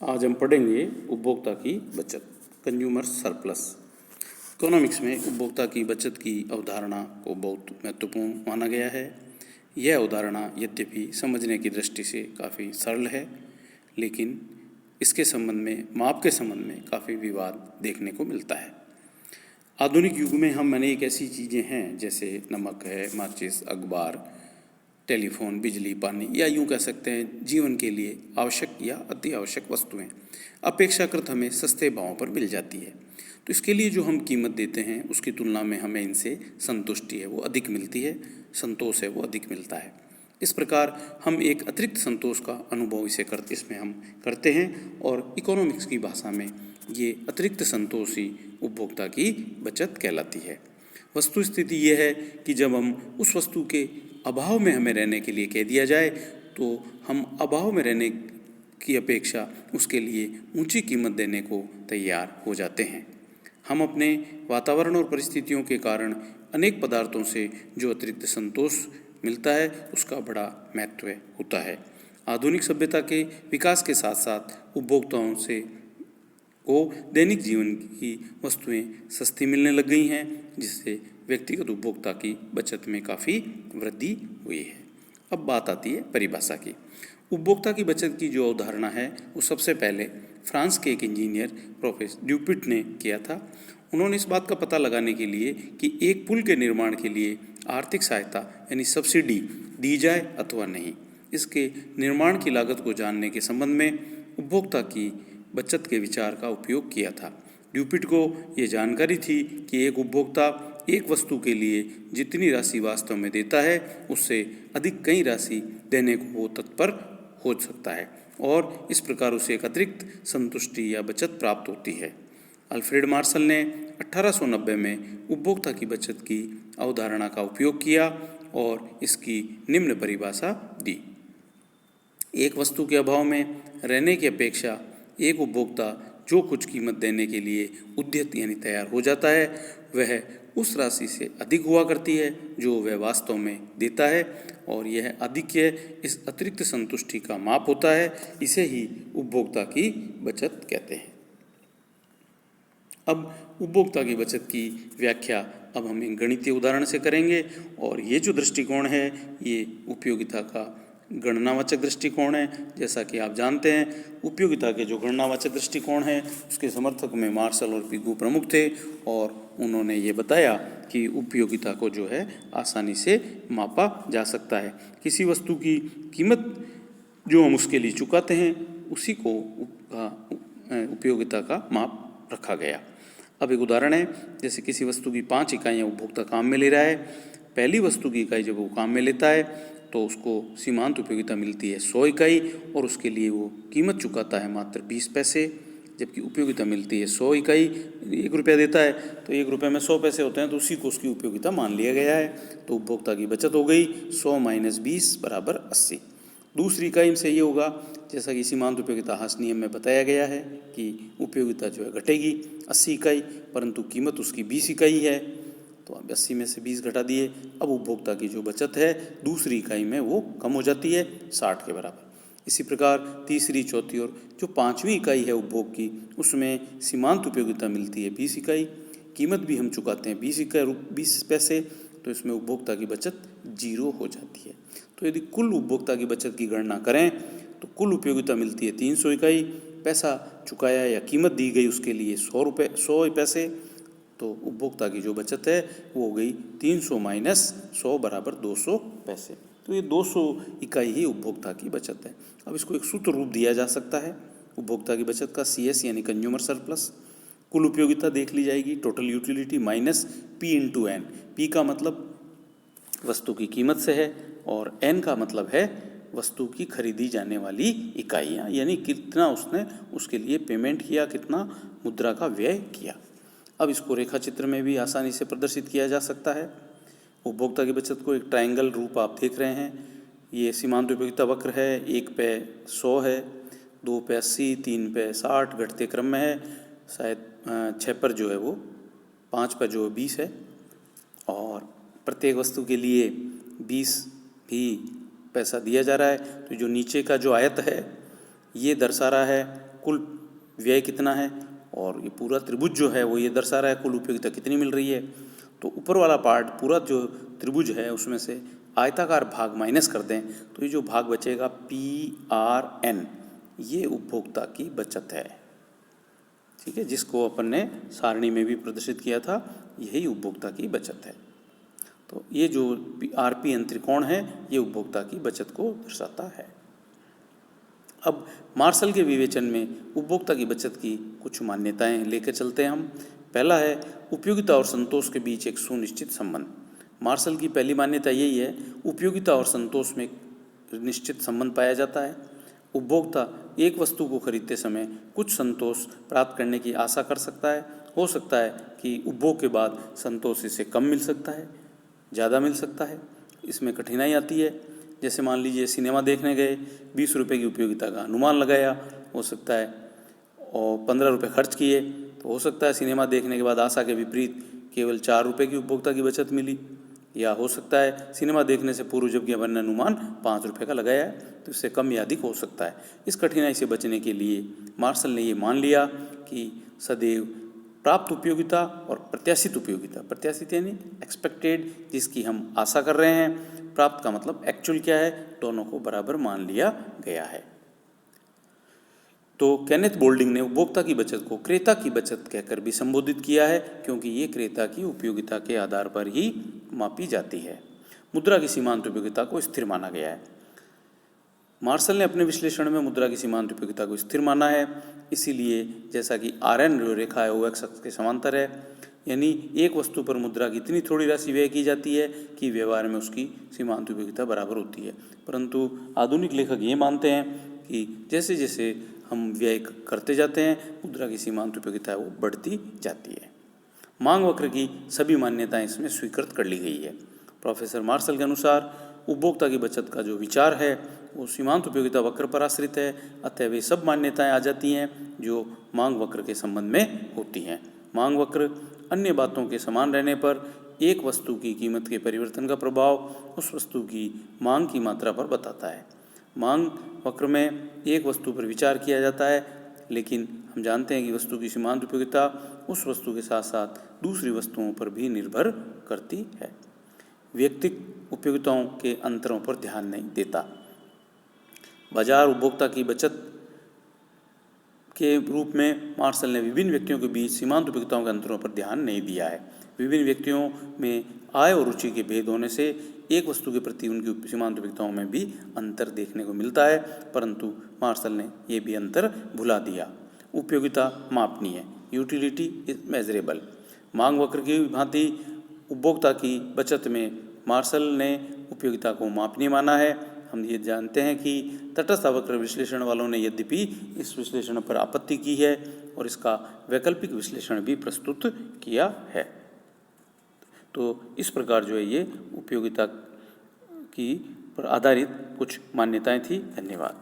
आज हम पढ़ेंगे उपभोक्ता की बचत, कंज्यूमर सरप्लस। इकोनॉमिक्स में उपभोक्ता की बचत की अवधारणा को बहुत महत्वपूर्ण माना गया है। यह अवधारणा यद्यपि समझने की दृष्टि से काफ़ी सरल है, लेकिन इसके संबंध में, माप के संबंध में काफ़ी विवाद देखने को मिलता है। आधुनिक युग में हम अनेक ऐसी चीज़ें हैं जैसे नमक है, माचिस, अखबार, टेलीफोन, बिजली, पानी, या यूँ कह सकते हैं जीवन के लिए आवश्यक या अति आवश्यक वस्तुएं अपेक्षाकृत हमें सस्ते भावों पर मिल जाती है। तो इसके लिए जो हम कीमत देते हैं उसकी तुलना में हमें इनसे संतुष्टि है वो अधिक मिलती है, संतोष है वो अधिक मिलता है। इस प्रकार हम एक अतिरिक्त संतोष का अनुभव इसमें हम करते हैं, और इकोनॉमिक्स की भाषा में ये अतिरिक्त संतोष ही उपभोक्ता की बचत कहलाती है। वस्तु स्थिति यह है कि जब हम उस वस्तु के अभाव में हमें रहने के लिए कह दिया जाए तो हम अभाव में रहने की अपेक्षा उसके लिए ऊंची कीमत देने को तैयार हो जाते हैं। हम अपने वातावरण और परिस्थितियों के कारण अनेक पदार्थों से जो अतिरिक्त संतोष मिलता है उसका बड़ा महत्व होता है। आधुनिक सभ्यता के विकास के साथ साथ उपभोक्ताओं से को दैनिक जीवन की वस्तुएं सस्ती मिलने लग गई हैं, जिससे व्यक्तिगत उपभोक्ता की बचत में काफ़ी वृद्धि हुई है। अब बात आती है परिभाषा की। उपभोक्ता की बचत की जो अवधारणा है वो सबसे पहले फ्रांस के एक इंजीनियर प्रोफेसर ड्यूपिट ने किया था। उन्होंने इस बात का पता लगाने के लिए कि एक पुल के निर्माण के लिए आर्थिक सहायता यानी सब्सिडी दी जाए अथवा नहीं, इसके निर्माण की लागत को जानने के संबंध में उपभोक्ता की बचत के विचार का उपयोग किया था। ड्यूपिट को ये जानकारी थी कि एक उपभोक्ता एक वस्तु के लिए जितनी राशि वास्तव में देता है उससे अधिक कई राशि देने को वो तत्पर हो सकता है, और इस प्रकार उसे एक अतिरिक्त संतुष्टि या बचत प्राप्त होती है। अल्फ्रेड मार्शल ने 1890 में उपभोक्ता की बचत की अवधारणा का उपयोग किया और इसकी निम्न परिभाषा दी। एक वस्तु के अभाव में रहने की अपेक्षा एक उपभोक्ता जो कुछ कीमत देने के लिए उद्यत यानी तैयार हो जाता है वह उस राशि से अधिक हुआ करती है जो वह वास्तव में देता है, और यह आधिक्य इस अतिरिक्त संतुष्टि का माप होता है। इसे ही उपभोक्ता की बचत कहते हैं। अब उपभोक्ता की बचत की व्याख्या अब हम एक गणितीय उदाहरण से करेंगे, और ये जो दृष्टिकोण है ये उपयोगिता का गणनावाचक दृष्टिकोण है। जैसा कि आप जानते हैं उपयोगिता के जो गणनावाचक दृष्टिकोण है उसके समर्थक में मार्शल और पिगू प्रमुख थे, और उन्होंने ये बताया कि उपयोगिता को जो है आसानी से मापा जा सकता है। किसी वस्तु की कीमत जो हम उसके लिए चुकाते हैं उसी को उपयोगिता का माप रखा गया। अब एक उदाहरण है, जैसे किसी वस्तु की 5 इकाइयाँ उपभोक्ता काम में ले रहा है। पहली वस्तु की इकाई जब वो काम में लेता है तो उसको सीमांत उपयोगिता मिलती है 100 इकाई, और उसके लिए वो कीमत चुकाता है मात्र 20 पैसे, जबकि उपयोगिता मिलती है 100 इकाई। 1 रुपया देता है तो 1 रुपये में 100 पैसे होते हैं, तो उसी को उसकी उपयोगिता मान लिया गया है। तो उपभोक्ता की बचत हो गई 100 - 20 = 80। दूसरी इकाई से ये होगा, जैसा कि सीमांत उपयोगिता ह्रास नियम में बताया गया है कि उपयोगिता जो है घटेगी 80 इकाई, परंतु कीमत उसकी 20 इकाई है, तो अब 80 में से 20 घटा दिए। अब उपभोक्ता की जो बचत है दूसरी इकाई में वो कम हो जाती है 60 के बराबर। इसी प्रकार तीसरी, चौथी और जो 5वीं इकाई है उपभोग की, उसमें सीमांत उपयोगिता मिलती है 20 इकाई, कीमत भी हम चुकाते हैं 20 पैसे, तो इसमें उपभोक्ता की बचत 0 हो जाती है। तो यदि कुल उपभोक्ता की बचत की गणना करें तो कुल उपयोगिता मिलती है 300 इकाई, पैसा चुकाया या कीमत दी गई उसके लिए 100 पैसे, तो उपभोक्ता की जो बचत है वो हो गई 300 - 100 = 200 पैसे। तो ये 200 इकाई ही उपभोक्ता की बचत है। अब इसको एक सूत्र रूप दिया जा सकता है उपभोक्ता की बचत का, CS यानी कंज्यूमर सरप्लस। कुल उपयोगिता देख ली जाएगी, total utility minus P × N। P का मतलब वस्तु की कीमत से है, और N का मतलब है वस्तु की खरीदी जाने वाली इकाइयाँ, यानी कितना उसने उसके लिए पेमेंट किया, कितना मुद्रा का व्यय किया। अब इसको रेखा चित्र में भी आसानी से प्रदर्शित किया जा सकता है। उपभोक्ता की बचत को एक ट्रायंगल रूप आप देख रहे हैं। ये सीमांत उपयोगिता वक्र है, 1 पे 100 है, 2 पे 80, 3 पे 60 घटते क्रम में है, शायद 6 पर जो है वो 5 पर जो 20 है, और प्रत्येक वस्तु के लिए 20 भी पैसा दिया जा रहा है। तो जो नीचे का जो आयत है ये दर्शा रहा है कुल व्यय कितना है, और ये पूरा त्रिभुज जो है वो ये दर्शा रहा है कुल उपयोगिता कितनी मिल रही है। तो ऊपर वाला पार्ट पूरा जो त्रिभुज है उसमें से आयताकार भाग माइनस कर दें तो ये जो भाग बचेगा PRN, ये उपभोक्ता की बचत है। ठीक है, जिसको अपन ने सारणी में भी प्रदर्शित किया था, यही उपभोक्ता की बचत है। तो ये जो RPN त्रिकोण है ये उपभोक्ता की बचत को दर्शाता है। अब मार्शल के विवेचन में उपभोक्ता की बचत की कुछ मान्यताएं लेकर चलते हैं हम। पहला है उपयोगिता और संतोष के बीच एक सुनिश्चित संबंध। मार्शल की पहली मान्यता यही है, उपयोगिता और संतोष में निश्चित संबंध पाया जाता है। उपभोक्ता एक वस्तु को खरीदते समय कुछ संतोष प्राप्त करने की आशा कर सकता है। हो सकता है कि उपभोग के बाद संतोष इसे कम मिल सकता है, ज़्यादा मिल सकता है। इसमें कठिनाई आती है। जैसे मान लीजिए सिनेमा देखने गए, 20 रुपये की उपयोगिता का अनुमान लगाया, हो सकता है, और 15 रुपये खर्च किए, तो हो सकता है सिनेमा देखने के बाद आशा के विपरीत केवल 4 रुपये की उपभोक्ता की बचत मिली। या हो सकता है सिनेमा देखने से पूर्व जबकि अपन ने अनुमान 5 रुपये का लगाया है, तो इससे कम या अधिक हो सकता है। इस कठिनाई से बचने के लिए मार्शल ने ये मान लिया कि सदैव प्राप्त उपयोगिता और प्रत्याशित उपयोगिता, प्रत्याशित यानी एक्सपेक्टेड, जिसकी हम आशा कर रहे हैं, प्राप्त का मतलब एक्चुअल क्या है, दोनों को बराबर मान लिया गया है। तो केनेथ बोल्डिंग ने उपभोक्ता की बचत को क्रेता की बचत कहकर भी संबोधित किया है, क्योंकि ये क्रेता की उपयोगिता के आधार पर ही मापी जाती है। मुद्रा की सीमांत उपयोगिता को स्थिर माना गया है। मार्शल ने अपने विश्लेषण में मुद्रा की सीमांत उपयोगिता को स्थिर माना है, इसीलिए जैसा कि RN जो रेखा है वो x अक्ष के समांतर है, यानी एक वस्तु पर मुद्रा की इतनी थोड़ी राशि व्यय की जाती है कि व्यवहार में उसकी सीमांत उपयोगिता बराबर होती है। परंतु आधुनिक लेखक ये मानते हैं कि जैसे जैसे हम व्यय करते जाते हैं मुद्रा की सीमांत उपयोगिता वो बढ़ती जाती है। मांग वक्र की सभी मान्यताएं इसमें स्वीकृत कर ली गई है। प्रोफेसर मार्शल के अनुसार उपभोक्ता की बचत का जो विचार है वो सीमांत उपयोगिता वक्र पर आश्रित है, अतः वे सब मान्यताएं आ जाती हैं जो मांग वक्र के संबंध में होती हैं। मांग वक्र अन्य बातों के समान रहने पर एक वस्तु की कीमत के परिवर्तन का प्रभाव उस वस्तु की मांग की मात्रा पर बताता है। मांग वक्र में एक वस्तु पर विचार किया जाता है, लेकिन हम जानते हैं कि वस्तु की सीमांत उपयोगिता उस वस्तु के साथ साथ दूसरी वस्तुओं पर भी निर्भर करती है। व्यक्तिगत उपयोगिताओं के अंतरों पर ध्यान नहीं देता। बाजार उपभोक्ता की बचत के रूप में मार्शल ने विभिन्न व्यक्तियों के बीच सीमांत उपयोगिताओं के अंतरों पर ध्यान नहीं दिया है। विभिन्न व्यक्तियों में आय और रुचि के भेद होने से एक वस्तु के प्रति उनकी सीमांत उपयोगिताओं में भी अंतर देखने को मिलता है, परंतु मार्शल ने ये भी अंतर भुला दिया। उपयोगिता मापनीय है, यूटिलिटी इज मेजरेबल। मांग वक्र की भांति उपभोक्ता की बचत में मार्शल ने उपयोगिता को मापनीय माना है। हम ये जानते हैं कि तटस्थ वक्र विश्लेषण वालों ने यद्यपि इस विश्लेषण पर आपत्ति की है और इसका वैकल्पिक विश्लेषण भी प्रस्तुत किया है। तो इस प्रकार जो है ये उपयोगिता की पर आधारित कुछ मान्यताएं थी। धन्यवाद।